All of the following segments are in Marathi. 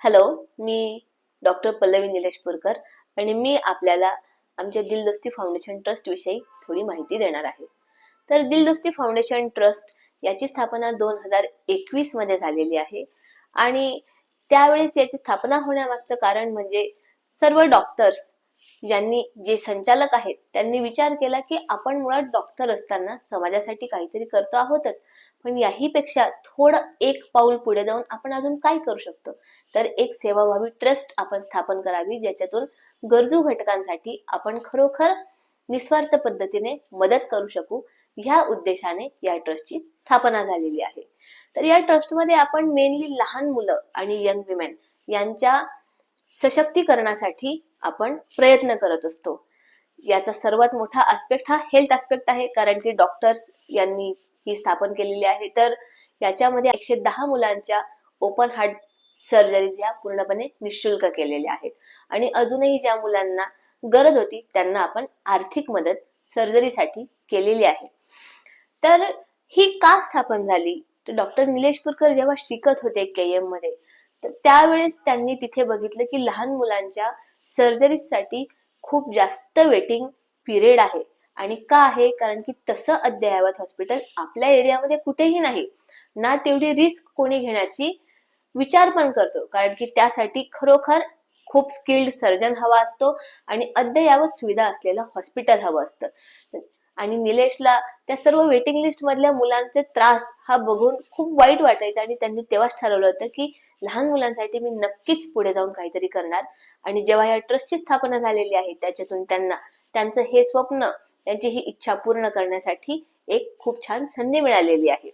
हॅलो, मी डॉक्टर पल्लवी निलेशपूरकर आणि मी आपल्याला आमच्या दिलदोस्ती फाउंडेशन ट्रस्ट विषयी थोडी माहिती देणार आहे. तर दिलदोस्ती फाउंडेशन ट्रस्ट याची स्थापना 2021 मध्ये झालेली आहे आणि त्यावेळेस याची स्थापना होण्यामागचं कारण म्हणजे सर्व डॉक्टर्स ज्यांनी जे संचालक आहेत त्यांनी विचार केला की आपण मुळात डॉक्टर असताना समाजासाठी काहीतरी करतो आहोतच, पण याही पेक्षा थोडं एक पाऊल पुढे जाऊन आपण अजून काय करू शकतो. तर एक सेवाभावी ट्रस्ट आपण स्थापन करावी ज्याच्यातून गरजू घटकांसाठी आपण खरोखर निस्वार्थ पद्धतीने मदत करू शकू, ह्या उद्देशाने या ट्रस्टची स्थापना झालेली आहे. तर या ट्रस्टमध्ये आपण मेनली लहान मुलं आणि यंग विमेन यांच्या सशक्तीकरणासाठी आपण प्रयत्न करत असतो. याचा सर्वात मोठा आस्पेक्ट हा हेल्थ आस्पेक्ट आहे, कारण की डॉक्टर्स यांनी ही स्थापन केलेली आहे. तर याच्यामध्ये 110 मुलांच्या ओपन हार्ट सर्जरीज या पूर्णपणे निशुल्क केलेल्या आहेत आणि अजूनही ज्या मुलांना गरज होती त्यांना आपण आर्थिक मदत सर्जरीसाठी केलेली आहे. तर ही का स्थापन झाली, तर डॉक्टर निलेशपूरकर जेव्हा शिकत होते केएम मध्ये तर त्यावेळेस त्यांनी तिथे बघितलं की लहान मुलांच्या सर्जरीसाठी खूप जास्त वेटिंग पिरियड आहे. आणि का आहे, कारण की तसं अद्ययावत हॉस्पिटल आपल्या एरियामध्ये कुठेही नाही ना. तेवढी रिस्क कोणी घेण्याची विचार पण करतो, कारण की त्यासाठी खरोखर खूप स्किल्ड सर्जन हवा असतो आणि अद्ययावत सुविधा असलेलं हॉस्पिटल हवं असतं. आणि निलेशला त्या सर्व वेटिंग लिस्ट मधल्या मुलांचे त्रास हा बघून खूप वाईट वाटायचं आणि त्यांनी तेव्हाच ठरवलं होतं की लहान मुलांसाठी मी नक्कीच पुढे जाऊन काहीतरी करणार. आणि जेव्हा या ट्रस्टची स्थापना झालेली आहे त्याच्यातून त्यांना त्यांचं हे स्वप्न, त्यांची ही इच्छा पूर्ण करण्यासाठी एक खूप छान संधी मिळालेली आहे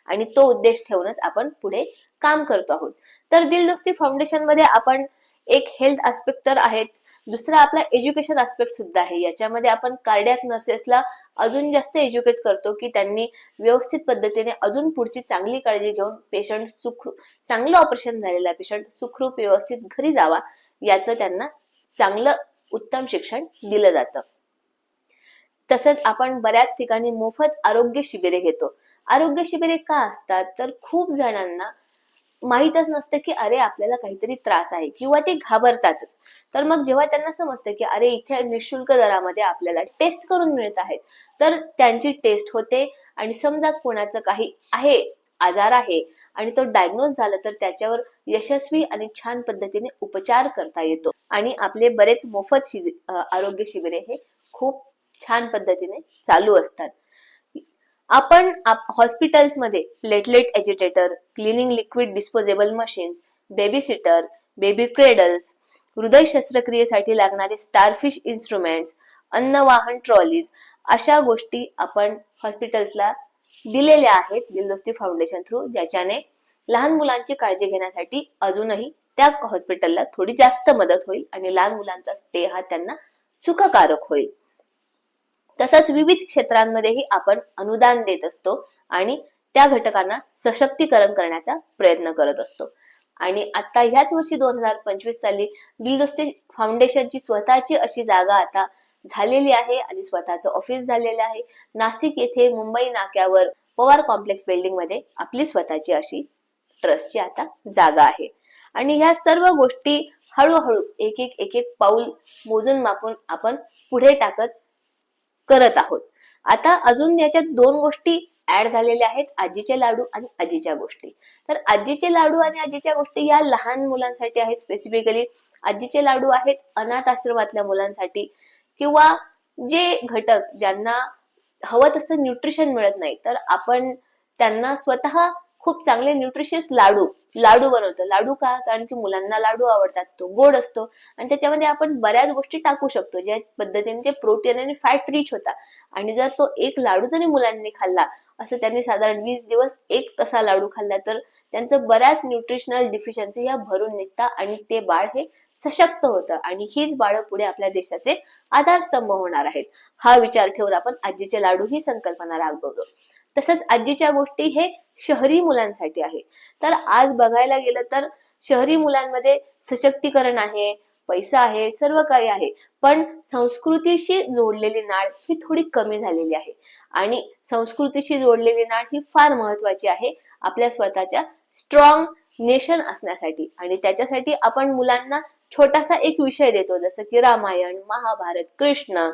आणि तो उद्देश ठेवूनच आपण पुढे काम करतो आहोत. तर दिलदोस्ती फाउंडेशन मध्ये आपण एक हेल्थ आस्पेक्ट तर आहेच, दुसरा आपला एज्युकेशन आस्पेक्ट सुद्धा आहे. याच्यामध्ये आपण कार्डियाक नर्सेसला अजून जास्त एज्युकेट करतो की त्यांनी व्यवस्थित पद्धतीने अजून पुढची चांगली काळजी घेऊन पेशंट चांगलं ऑपरेशन झालेला पेशंट सुखरूप व्यवस्थित घरी जावा याचं त्यांना चांगलं उत्तम शिक्षण दिलं जातं. तसंच आपण बऱ्याच ठिकाणी मोफत आरोग्य शिबिरे घेतो. आरोग्य शिबिरे का असतात, तर खूप जणांना माहीतच नसतं की अरे आपल्याला काहीतरी त्रास आहे किंवा ते घाबरतातच. तर मग जेव्हा त्यांना समजतं की अरे इथे निशुल्क दरामध्ये आपल्याला टेस्ट करून मिळत आहेत, तर त्यांची टेस्ट होते आणि समजा कोणाचं काही आहे, आजार आहे आणि तो डायग्नोज झाला तर त्याच्यावर यशस्वी आणि छान पद्धतीने उपचार करता येतो. आणि आपले बरेच मोफत आरोग्य शिबिरे हे खूप छान पद्धतीने चालू असतात. आपण हॉस्पिटल्स मध्ये platelet agitator, cleaning liquid disposable machines, baby sitter, baby cradles, हृदय शस्त्रक्रियेसाठी लागणारे स्टारफिश इन्स्ट्रुमेंट्स, अन्नवाहन ट्रॉलीज अशा गोष्टी आपण हॉस्पिटल्सला दिलेल्या आहेत दिलदोस्ती फाउंडेशन थ्रू, ज्याच्याने लहान मुलांची काळजी घेण्यासाठी अजूनही त्या हॉस्पिटलला थोडी जास्त मदत होईल आणि लहान मुलांचा स्टे हा त्यांना सुखकारक होईल. तसंच विविध क्षेत्रांमध्येही आपण अनुदान देत असतो आणि त्या घटकांना सशक्तीकरण करण्याचा प्रयत्न करत असतो. आणि आता ह्याच वर्षी 2025 साली दिलदोस्ती फाउंडेशनची स्वतःची अशी जागा आता झालेली आहे आणि स्वतःचं ऑफिस झालेलं आहे. नाशिक येथे मुंबई नाक्यावर पवार कॉम्प्लेक्स बिल्डिंग मध्ये आपली स्वतःची अशी ट्रस्टची आता जागा आहे. आणि ह्या सर्व गोष्टी हळूहळू एक एक पाऊल मोजून मापून आपण पुढे टाकत करत आहोत. आता अजून याच्यात दोन गोष्टी ऍड झालेल्या आहेत, आजीचे लाडू आणि आजीच्या गोष्टी. तर आजीचे लाडू आणि आजीच्या गोष्टी या लहान मुलांसाठी आहेत. स्पेसिफिकली आजीचे लाडू आहेत अनाथ आश्रमातल्या मुलांसाठी किंवा जे घटक ज्यांना हवं तसं न्यूट्रिशन मिळत नाही, तर आपण त्यांना स्वतः खूप चांगले न्यूट्रिशियस लाडू बनवतो. लाडू का, कारण की मुलांना लाडू आवडतात, तो गोड असतो आणि त्याच्यामध्ये आपण बऱ्याच गोष्टी टाकू शकतो ज्या पद्धतीने ते प्रोटीन आणि फॅट रिच होता. आणि जर तो एक लाडू जरी मुलांनी खाल्ला, असं त्यांनी साधारण 20 दिवस एक तसा लाडू खाल्ला, तर त्यांचं बऱ्याच न्यूट्रिशनल डिफिशियन्सी ह्या भरून निघतात आणि ते बाळ हे सशक्त होतं आणि हीच बाळ पुढे आपल्या देशाचे आधारस्तंभ होणार आहेत. हा विचार ठेवून आपण आजीचे लाडू ही संकल्पना राबवतो. तसंच आजीच्या गोष्टी हे शहरी मुलांसाठी आहे. तर आज बघायला गेलं तर शहरी मुलांमध्ये सशक्तीकरण आहे, पैसा आहे, सर्व काही आहे, पण संस्कृतीशी जोडलेली नाळ ही थोडी कमी झालेली आहे. आणि संस्कृतीशी जोडलेली नाळ ही फार महत्वाची आहे आपल्या स्वतःच्या स्ट्रॉंग नेशन असण्यासाठी, आणि त्याच्यासाठी आपण मुलांना छोटासा एक विषय देतो, जसं की रामायण, महाभारत, कृष्ण,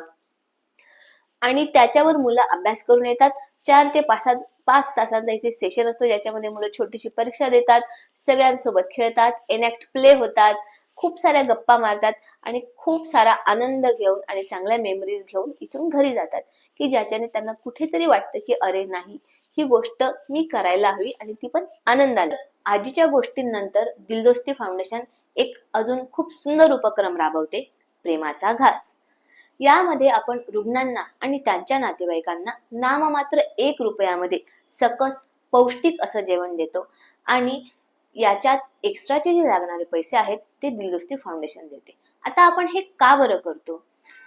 आणि त्याच्यावर मुलं अभ्यास करून येतात. 4 ते 5 तासांचा इथे सेशन असतो, ज्याच्यामध्ये मुलं छोटीशी परीक्षा देतात, सगळ्यांसोबत खेळतात, एनॅक्ट प्ले होतात, खूप साऱ्या गप्पा मारतात आणि खूप सारा आनंद घेऊन आणि चांगल्या मेमरीज घेऊन इथून घरी जातात, की ज्याच्याने त्यांना कुठेतरी वाटतं की अरे नाही, ही गोष्ट मी करायला हवी, आणि ती पण आनंदाने. आजीच्या गोष्टींनंतर दिलदोस्ती फाउंडेशन एक अजून खूप सुंदर उपक्रम राबवते, प्रेमाचा घास. यामध्ये आपण रुग्णांना आणि त्यांच्या नातेवाईकांना नाममात्र 1 रुपयामध्ये सकस पौष्टिक असं जेवण देतो, आणि याच्यात एक्स्ट्राचे जे लागणारे पैसे आहेत ते दिलदोस्ती फाउंडेशन देते. आता आपण हे का बरं करतो,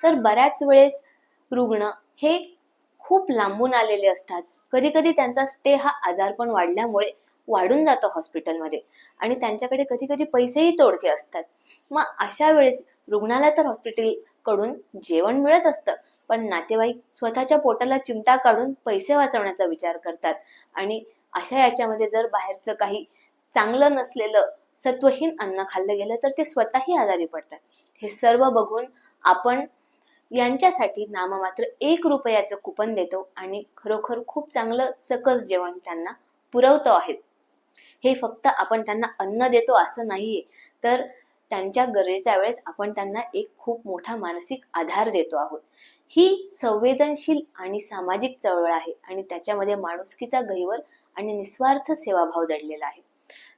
तर बऱ्याच वेळेस रुग्ण हे खूप लांबून आलेले असतात. कधी कधी त्यांचा स्टे हा आजारपण वाढल्यामुळे वाढून जातो हॉस्पिटलमध्ये, आणि त्यांच्याकडे कधी कधी पैसेही तोडके असतात. मग अशा वेळेस रुग्णाला तर हॉस्पिटल कडून जेवण मिळत असतं, पण नातेवाईक स्वतःच्या पोटाला चिमटा काढून पैसे वाचवण्याचा विचार करतात, आणि अशा याच्यामध्ये जर बाहेरचं काही चांगलं नसलेलं सत्वहीन अन्न खाल्लं गेलं तर ते स्वतःही आजारी पडतात. हे सर्व बघून आपण यांच्यासाठी नाममात्र 1 रुपयाचं कुपन देतो आणि खरोखर खूप चांगलं सकस जेवण त्यांना पुरवतो आहे. हे फक्त आपण त्यांना अन्न देतो असं नाहीये, तर त्यांच्या गरजेच्या वेळेस आपण त्यांना एक खूप मोठा मानसिक आधार देतो आहोत. ही संवेदनशील आणि सामाजिक चळवळ आहे, आणि त्याच्यामध्ये माणुसकीचा गहिवर आणि निस्वार्थ सेवाभाव दडलेला आहे.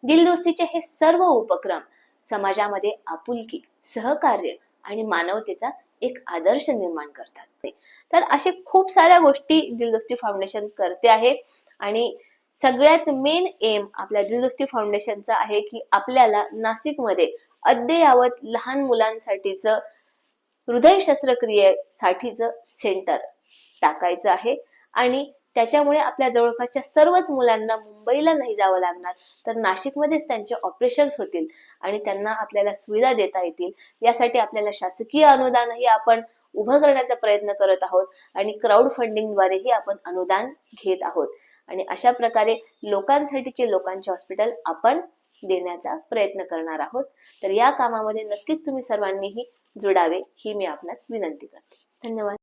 दिलदोस्तीचे हे सर्व उपक्रम समाजामध्ये आपुलकी, सहकार्य आणि मानवतेचा एक आदर्श निर्माण करतात. तर असे खूप साऱ्या गोष्टी दिलदोस्ती फाउंडेशन करते आहे, आणि सगळ्यात मेन एम आपल्या दिलदोस्ती फाउंडेशनचा आहे की आपल्याला नाशिकमध्ये अद्ययावत लहान मुलांसाठीच हृदय शस्त्रक्रियेसाठीच सेंटर टाकायचं आहे, आणि त्याच्यामुळे आपल्या जवळपासच्या सर्वच मुलांना मुंबईला नाही जावं लागणार, तर नाशिकमध्येच त्यांचे ऑपरेशन्स होतील आणि त्यांना आपल्याला सुविधा देता येतील. यासाठी आपल्याला शासकीय अनुदानही आपण उभं करण्याचा प्रयत्न करत आहोत, आणि क्राऊड फंडिंगद्वारेही आपण अनुदान घेत आहोत, आणि अशा प्रकारे लोकांचे हॉस्पिटल आपण देण्याचा प्रयत्न करणार आहोत. तर या कामामध्ये नक्कीच तुम्ही सर्वांनीही जुडावे ही मी आपणास विनंती करते. धन्यवाद.